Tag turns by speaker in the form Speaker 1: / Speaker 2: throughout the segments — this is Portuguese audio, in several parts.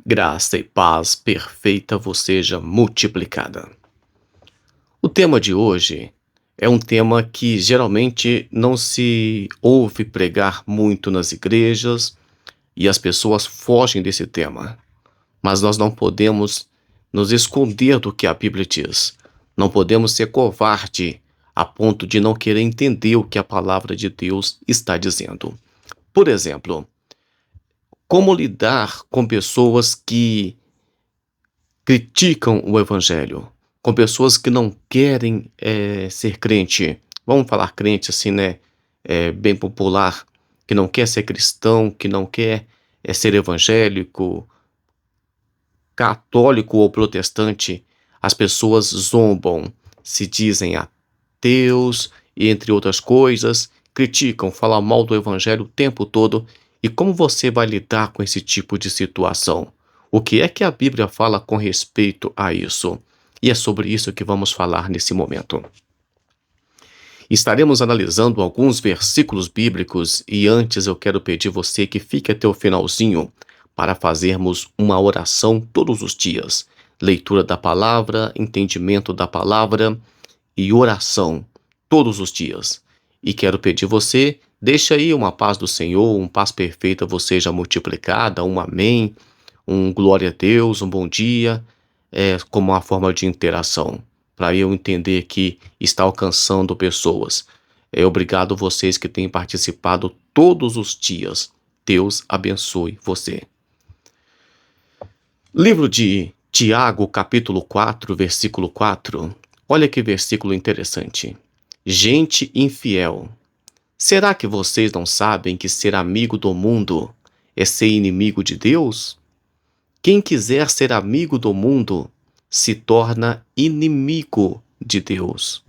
Speaker 1: Graça e paz perfeita vos seja multiplicada. O tema de hoje é um tema que geralmente não se ouve pregar muito nas igrejas e as pessoas fogem desse tema. Mas nós não podemos nos esconder do que a Bíblia diz. Não podemos ser covarde a ponto de não querer entender o que a palavra de Deus está dizendo. Por exemplo, como lidar com pessoas que criticam o evangelho, com pessoas que não querem ser crente. Vamos falar crente assim, né? Bem popular, que não quer ser cristão, que não quer ser evangélico, católico ou protestante. As pessoas zombam, se dizem ateus e entre outras coisas, criticam, falam mal do evangelho o tempo todo. E como você vai lidar com esse tipo de situação? O que é que a Bíblia fala com respeito a isso? E é sobre isso que vamos falar nesse momento. Estaremos analisando alguns versículos bíblicos e antes eu quero pedir você que fique até o finalzinho para fazermos uma oração todos os dias. Leitura da palavra, entendimento da palavra e oração todos os dias. E quero pedir você, deixa aí uma paz do Senhor, uma paz perfeita você seja multiplicada, um amém, um glória a Deus, um bom dia, como uma forma de interação, para eu entender que está alcançando pessoas. Obrigado vocês que têm participado todos os dias. Deus abençoe você. Livro de Tiago, capítulo 4, versículo 4. Olha que versículo interessante. Gente infiel, será que vocês não sabem que ser amigo do mundo é ser inimigo de Deus? Quem quiser ser amigo do mundo se torna inimigo de Deus.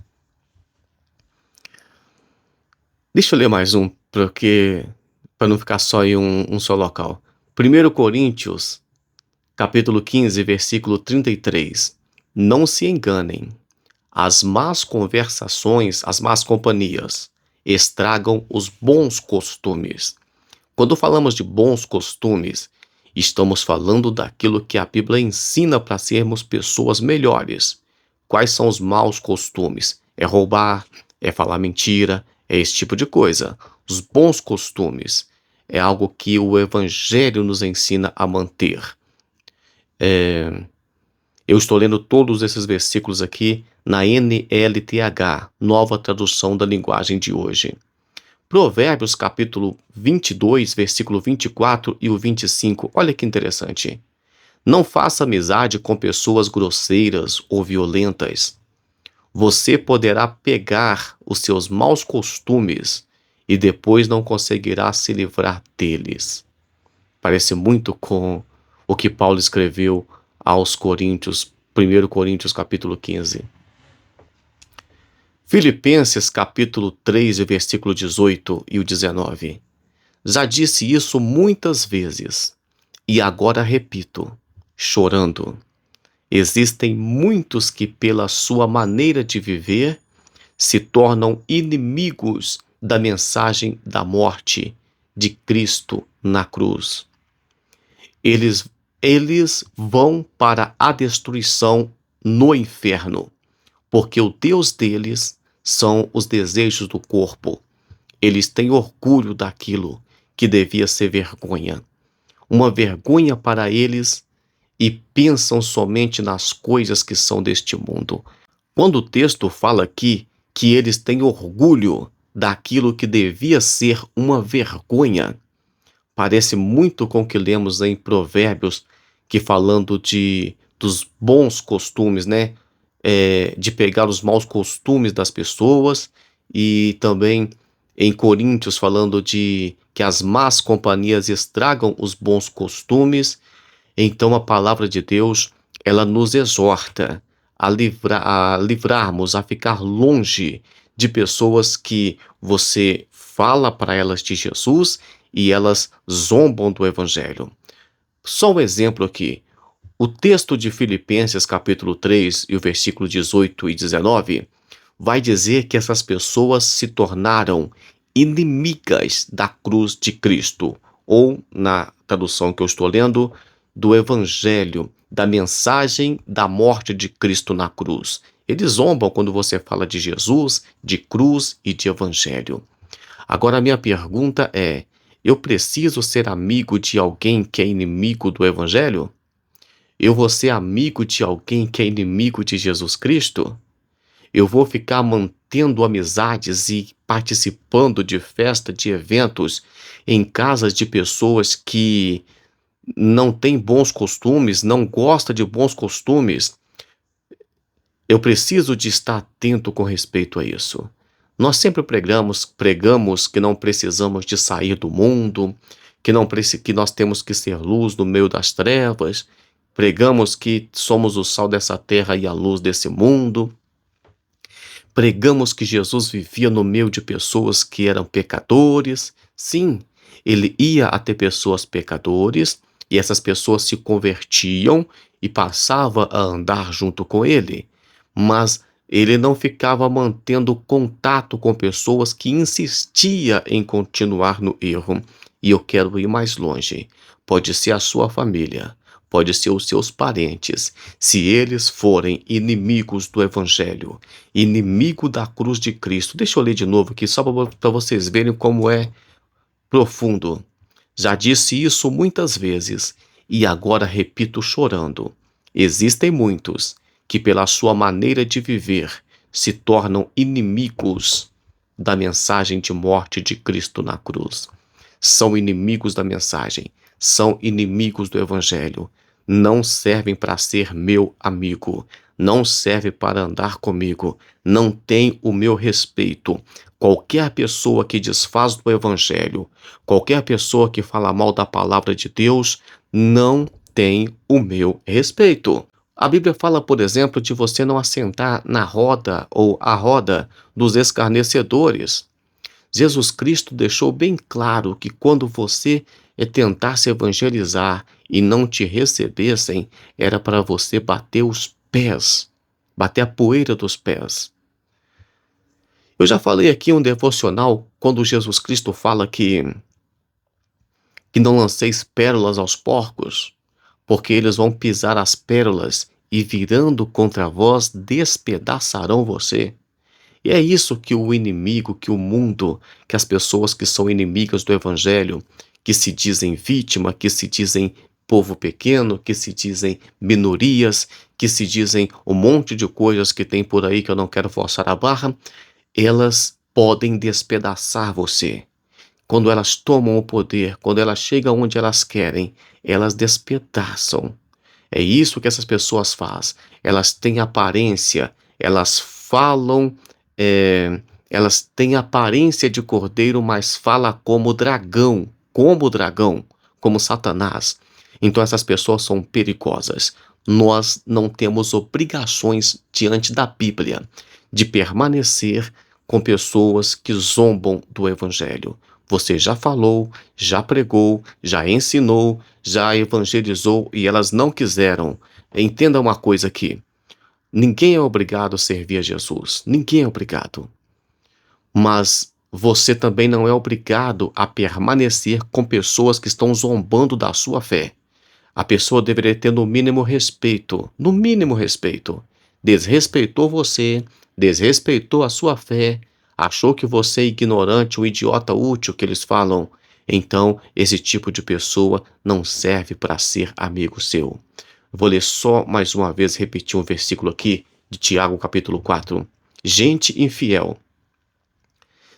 Speaker 1: Deixa eu ler mais um, para não ficar só em um só local. 1 Coríntios, capítulo 15, versículo 33. Não se enganem. As más conversações, as más companhias, estragam os bons costumes. Quando falamos de bons costumes, estamos falando daquilo que a Bíblia ensina para sermos pessoas melhores. Quais são os maus costumes? É roubar, é falar mentira, é esse tipo de coisa. Os bons costumes é algo que o Evangelho nos ensina a manter. Eu estou lendo todos esses versículos aqui na NLTH, nova tradução da linguagem de hoje. Provérbios capítulo 22, versículo 24 e o 25, olha que interessante. Não faça amizade com pessoas grosseiras ou violentas. Você poderá pegar os seus maus costumes e depois não conseguirá se livrar deles. Parece muito com o que Paulo escreveu aos Coríntios, 1 Coríntios capítulo 15. Filipenses capítulo 3, versículo 18 e o 19. Já disse isso muitas vezes, e agora repito, chorando. Existem muitos que, pela sua maneira de viver, se tornam inimigos da mensagem da morte de Cristo na cruz. Eles vão para a destruição no inferno, porque o Deus deles são os desejos do corpo. Eles têm orgulho daquilo que devia ser vergonha. Uma vergonha para eles e pensam somente nas coisas que são deste mundo. Quando o texto fala aqui que eles têm orgulho daquilo que devia ser uma vergonha, parece muito com o que lemos em Provérbios, que falando dos bons costumes, né? De pegar os maus costumes das pessoas, e também em Coríntios falando de que as más companhias estragam os bons costumes. Então a palavra de Deus, ela nos exorta a livrarmos, a ficar longe de pessoas que você fala para elas de Jesus e elas zombam do evangelho. Só um exemplo aqui. O texto de Filipenses capítulo 3 e o versículo 18 e 19 vai dizer que essas pessoas se tornaram inimigas da cruz de Cristo. Ou, na tradução que eu estou lendo, do evangelho, da mensagem da morte de Cristo na cruz. Eles zombam quando você fala de Jesus, de cruz e de evangelho. Agora, a minha pergunta é: eu preciso ser amigo de alguém que é inimigo do evangelho? Eu vou ser amigo de alguém que é inimigo de Jesus Cristo? Eu vou ficar mantendo amizades e participando de festa, de eventos em casas de pessoas que não têm bons costumes, não gostam de bons costumes? Eu preciso de estar atento com respeito a isso. Nós sempre pregamos que não precisamos de sair do mundo, que nós temos que ser luz no meio das trevas, pregamos que somos o sal dessa terra e a luz desse mundo, pregamos que Jesus vivia no meio de pessoas que eram pecadores. Sim, ele ia até pessoas pecadores e essas pessoas se convertiam e passavam a andar junto com ele. Mas ele não ficava mantendo contato com pessoas que insistiam em continuar no erro. E eu quero ir mais longe. Pode ser a sua família, pode ser os seus parentes. Se eles forem inimigos do evangelho, inimigo da cruz de Cristo. Deixa eu ler de novo aqui, só para vocês verem como é profundo. Já disse isso muitas vezes e agora repito chorando. Existem muitos que, pela sua maneira de viver, se tornam inimigos da mensagem de morte de Cristo na cruz. São inimigos da mensagem, são inimigos do evangelho. Não servem para ser meu amigo, não serve para andar comigo, não tem o meu respeito. Qualquer pessoa que desfaz do evangelho, qualquer pessoa que fala mal da palavra de Deus, não tem o meu respeito. A Bíblia fala, por exemplo, de você não assentar na roda ou à roda dos escarnecedores. Jesus Cristo deixou bem claro que quando você tentasse evangelizar e não te recebessem, era para você bater os pés, bater a poeira dos pés. Eu já falei aqui um devocional quando Jesus Cristo fala que não lanceis pérolas aos porcos, porque eles vão pisar as pérolas e virando contra vós despedaçarão você. E é isso que o inimigo, que o mundo, que as pessoas que são inimigas do evangelho, que se dizem vítima, que se dizem povo pequeno, que se dizem minorias, que se dizem um monte de coisas que tem por aí que eu não quero forçar a barra, elas podem despedaçar você. Quando elas tomam o poder, quando elas chegam onde elas querem, elas despedaçam. É isso que essas pessoas fazem. Elas têm aparência, elas falam, elas têm aparência de cordeiro, mas fala como dragão, como Satanás. Então essas pessoas são perigosas. Nós não temos obrigações diante da Bíblia de permanecer com pessoas que zombam do evangelho. Você já falou, já pregou, já ensinou, já evangelizou e elas não quiseram. Entenda uma coisa aqui. Ninguém é obrigado a servir a Jesus. Ninguém é obrigado. Mas você também não é obrigado a permanecer com pessoas que estão zombando da sua fé. A pessoa deveria ter no mínimo respeito. No mínimo respeito. Desrespeitou você, desrespeitou a sua fé, achou que você é ignorante, um idiota útil que eles falam. Então, esse tipo de pessoa não serve para ser amigo seu. Vou ler só mais uma vez, repetir um versículo aqui de Tiago capítulo 4. Gente infiel,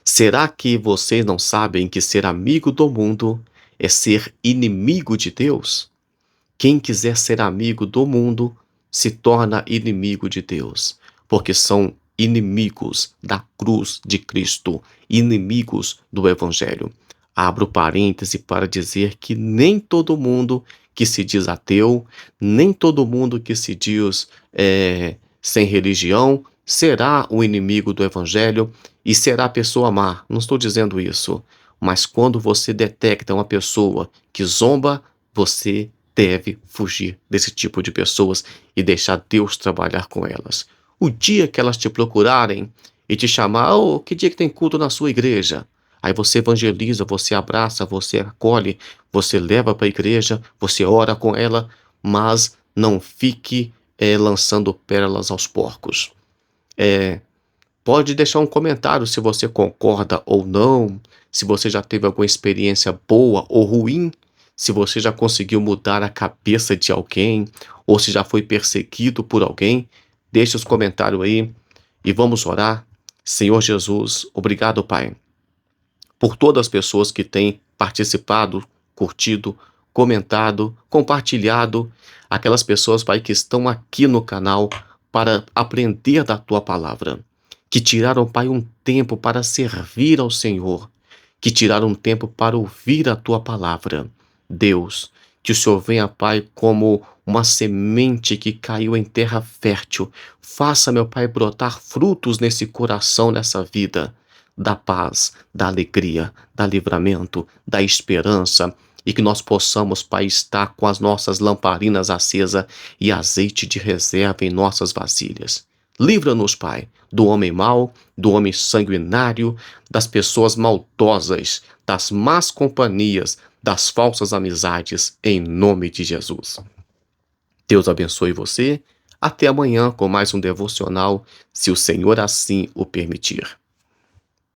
Speaker 1: será que vocês não sabem que ser amigo do mundo é ser inimigo de Deus? Quem quiser ser amigo do mundo se torna inimigo de Deus, porque são inimigos da cruz de Cristo, inimigos do evangelho. Abro parêntese para dizer que nem todo mundo que se diz ateu, nem todo mundo que se diz sem religião, será o inimigo do evangelho e será pessoa má. Não estou dizendo isso. Mas quando você detecta uma pessoa que zomba, você deve fugir desse tipo de pessoas e deixar Deus trabalhar com elas. O dia que elas te procurarem e te chamar, que dia que tem culto na sua igreja? Aí você evangeliza, você abraça, você acolhe, você leva para a igreja, você ora com ela, mas não fique lançando pérolas aos porcos. Pode deixar um comentário se você concorda ou não, se você já teve alguma experiência boa ou ruim, se você já conseguiu mudar a cabeça de alguém, ou se já foi perseguido por alguém. Deixe os comentários aí e vamos orar. Senhor Jesus, obrigado, Pai, por todas as pessoas que têm participado, curtido, comentado, compartilhado, aquelas pessoas, Pai, que estão aqui no canal para aprender da Tua palavra, que tiraram, Pai, um tempo para servir ao Senhor, que tiraram um tempo para ouvir a Tua palavra. Deus, que o Senhor venha, Pai, como uma semente que caiu em terra fértil. Faça, meu Pai, brotar frutos nesse coração, nessa vida, da paz, da alegria, da livramento, da esperança, e que nós possamos, Pai, estar com as nossas lamparinas acesas e azeite de reserva em nossas vasilhas. Livra-nos, Pai, do homem mau, do homem sanguinário, das pessoas maldosas, das más companhias, das falsas amizades, em nome de Jesus. Deus abençoe você. Até amanhã com mais um devocional, se o Senhor assim o permitir.